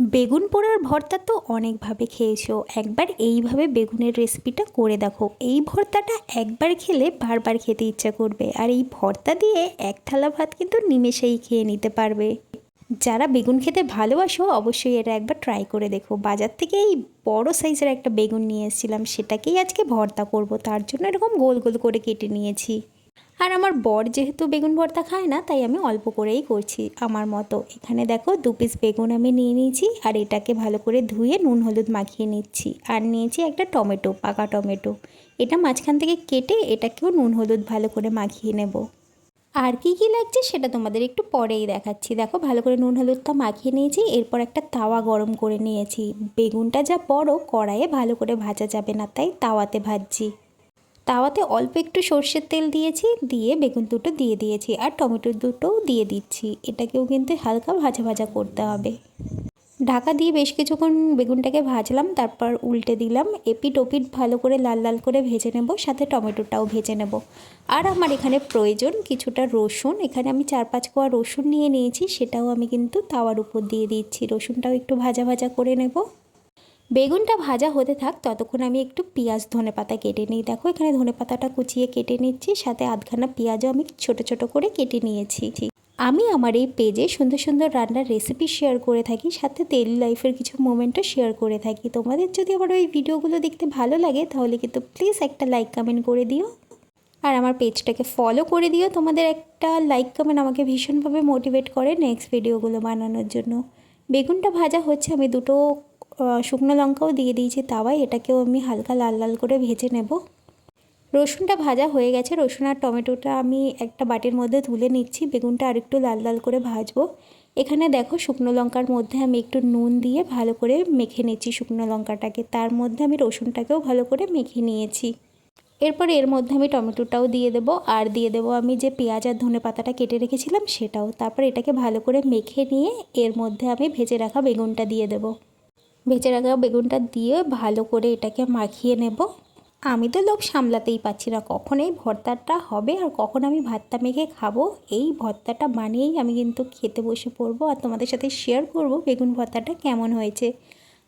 বেগুন পোড়ার ভর্তা তো অনেকভাবে খেয়েছো, একবার এইভাবে বেগুনের রেসিপিটা করে দেখো। এই ভর্তাটা একবার খেলে বারবার খেতে ইচ্ছা করবে, আর এই ভর্তা দিয়ে এক থালা ভাত কিন্তু নিমেষেই খেয়ে নিতে পারবে। যারা বেগুন খেতে ভালোবাসো অবশ্যই এটা একবার ট্রাই করে দেখো। বাজার থেকে এই বড় সাইজের একটা বেগুন নিয়ে এসেছিলাম, সেটাকেই আজকে ভর্তা করব, তার জন্য এরকম গোল গোল করে কেটে নিয়েছি। আর আমার বর যেহেতু বেগুন ভর্তা খায় না, তাই আমি অল্প করেই করছি আমার মতো। এখানে দেখো 2 পিস বেগুন আমি নিয়ে নিয়েছি, আর এটাকে ভালো করে ধুয়ে নুন হলুদ মাখিয়ে নিচ্ছি। আর নিয়েছি একটা টমেটো, পাকা টমেটো। এটা মাঝখান থেকে কেটে এটাকেও নুন হলুদ ভালো করে মাখিয়ে নেব। আর কি কি লাগছে সেটা তোমাদের একটু পরেই দেখাচ্ছি। দেখো ভালো করে নুন হলুদটা মাখিয়ে নিয়েছি, এরপর একটা তাওয়া গরম করে নিয়েছি। বেগুনটা যা বড়, কড়াইয়ে ভালো করে ভাজা যাবে না, তাই তাওয়াতে ভাজছি। তাওয়াতে অল্প একটু সর্ষের তেল দিয়েছি, দিয়ে বেগুন দুটো দিয়ে দিয়েছি, আর টমেটো দুটোও দিয়ে দিচ্ছি। এটাকেও কিন্তু হালকা ভাজা ভাজা করতে হবে। ঢাকা দিয়ে বেশ কিছুক্ষণ বেগুনটাকে ভাজলাম, তারপর উল্টে দিলাম। এপিট ওপিট ভালো করে লাল লাল করে ভেজে নেব, সাথে টমেটোটাও ভেজে নেব। আর আমার এখানে প্রয়োজন কিছুটা রসুন। এখানে আমি 4-5 কোয়া রসুন নিয়ে নিয়েছি, সেটাও আমি কিন্তু তাওয়ার উপর দিয়ে দিচ্ছি। রসুনটাও একটু ভাজা ভাজা করে নেব। বেগুনটা ভাজা হতে থাক, ততক্ষণ আমি একটু পেঁয়াজ ধনেপাতা কেটে নিই। দেখো এখানে ধনেপাতাটা কুচিয়ে কেটে নিচ্ছি, সাথে আধখানা পেঁয়াজও আমি ছোট ছোট করে কেটে নিয়েছি। আমি আমার এই পেজে সুন্দর সুন্দর রান্নার রেসিপি শেয়ার করে থাকি, সাথে ডেইলি লাইফের কিছু মোমেন্টও শেয়ার করে থাকি। তোমাদের যদি আমার ওই ভিডিওগুলো দেখতে ভালো লাগে, তাহলে কিন্তু প্লিজ একটা লাইক কমেন্ট করে দিও, আর আমার পেজটাকে ফলো করে দিও। তোমাদের একটা লাইক কমেন্ট আমাকে ভীষণভাবে মোটিভেট করে নেক্সট ভিডিওগুলো বানানোর জন্য। বেগুনটা ভাজা হচ্ছে, আমি দুটো শুকনো লঙ্কাও দিয়ে দিয়েছি তাওয়ায়, এটাকেও আমি হালকা লাল লাল করে ভেজে নেব। রসুনটা ভাজা হয়ে গেছে, রসুন আর টমেটোটা আমি একটা বাটির মধ্যে তুলে নিচ্ছি। বেগুনটা আরেকটু লাল লাল করে ভাজবো। এখানে দেখো শুকনো লঙ্কার মধ্যে আমি একটু নুন দিয়ে ভালো করে মেখে নিচ্ছি শুকনো লঙ্কাটাকে। তার মধ্যে আমি রসুনটাকেও ভালো করে মেখে নিয়েছি। এরপর এর মধ্যে আমি টমেটোটাও দিয়ে দেবো, আর দিয়ে দেবো আমি যে পেঁয়াজ আর ধনেপাতাটা কেটে রেখেছিলাম সেটাও। তারপর এটাকে ভালো করে মেখে নিয়ে এর মধ্যে আমি ভেজে রাখা বেগুনটা দিয়ে দেবো। ভেজে রাখা বেগুনটা দিয়ে ভালো করে এটাকে মাখিয়ে নেব। আমি তো লোভ সামলাতেই পারছি না, কখন এই ভর্তাটা হবে আর কখন আমি ভাতটা মেখে খাবো। এই ভর্তাটা বানিয়েই আমি কিন্তু খেতে বসে পড়বো, আর তোমাদের সাথে শেয়ার করব বেগুন ভর্তাটা কেমন হয়েছে।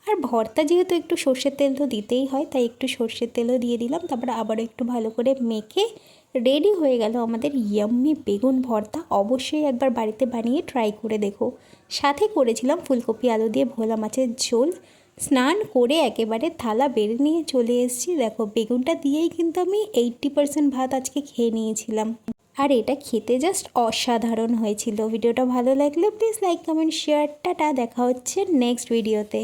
আর ভর্তা যেহেতু একটু সর্ষের তেল তো দিতেই হয়, তাই একটু সর্ষের তেলও দিয়ে দিলাম। তারপরে আবারও একটু ভালো করে মেখে রেডি হয়ে গেল আমাদের ইয়াম্মি বেগুন ভর্তা। অবশ্যই একবার বাড়িতে বানিয়ে ট্রাই করে দেখো। সাথে করেছিলাম ফুলকপি আলু দিয়ে ভোলা মাছের ঝোল। স্নান করে একেবারে থালা বেড়ে নিয়ে চলে এসেছি। দেখো বেগুনটা দিয়েই কিন্তু আমি 80% ভাত আজকে খেয়ে নিয়েছিলাম, আর এটা খেতে জাস্ট অসাধারণ হয়েছিল। ভিডিওটা ভালো লাগলে please like comment share. Tata, দেখা হচ্ছে নেক্সট ভিডিওতে।